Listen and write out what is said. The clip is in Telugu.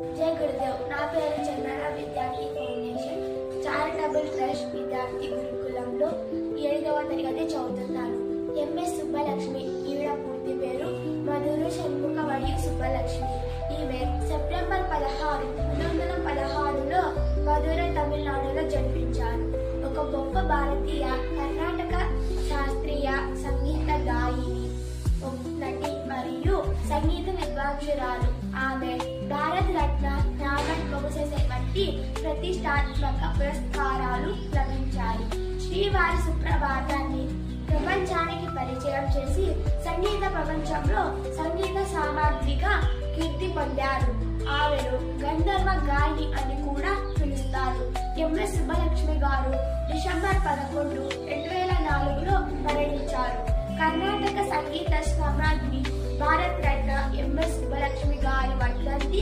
జై గురుదేవ్. నా పేరు చందన విద్యార్థి ఫౌండేషన్ చారిటబుల్ ట్రస్ట్ విద్యార్థి గురుకులంలో 7వ తరగతి చదువుతున్నాను. ఎంఎస్ సుబ్బలక్ష్మి. ఈవిడ పూర్తి పేరు మధురు షణ్ముఖవడి సుబ్బలక్ష్మి. ఈమె సెప్టెంబర్ 16, 1916లో మధురై, తమిళనాడులో జన్మించారు. ఒక గొప్ప భారతీయ కర్ణాటక శాస్త్రీయ సంగీత గాయని, నటి మరియు సంగీత విద్వాంసురాలు. ఆమె భారత రత్న, జ్ఞాపక బహుశేష వంటి ప్రతిష్టాత్మక పురస్కారాలు లభించాయి. శ్రీవారి సుప్రభాతాన్ని ప్రపంచానికి పరిచయం చేసి సంగీత ప్రపంచంలో సంగీత సామగ్రిగా కీర్తి పొందారు. ఆమెను గంధర్వ గాయని అని కూడా పిలుస్తారు. ఎంఎస్ సుబ్బలక్ష్మి గారు డిసెంబర్ 11, 2004లో మరణించారు. కర్ణాటక సంగీత సామ్రాజ్ఞి భారత రత్న ఎంఎస్ సుబ్బలక్ష్మి గారి వర్ధంతి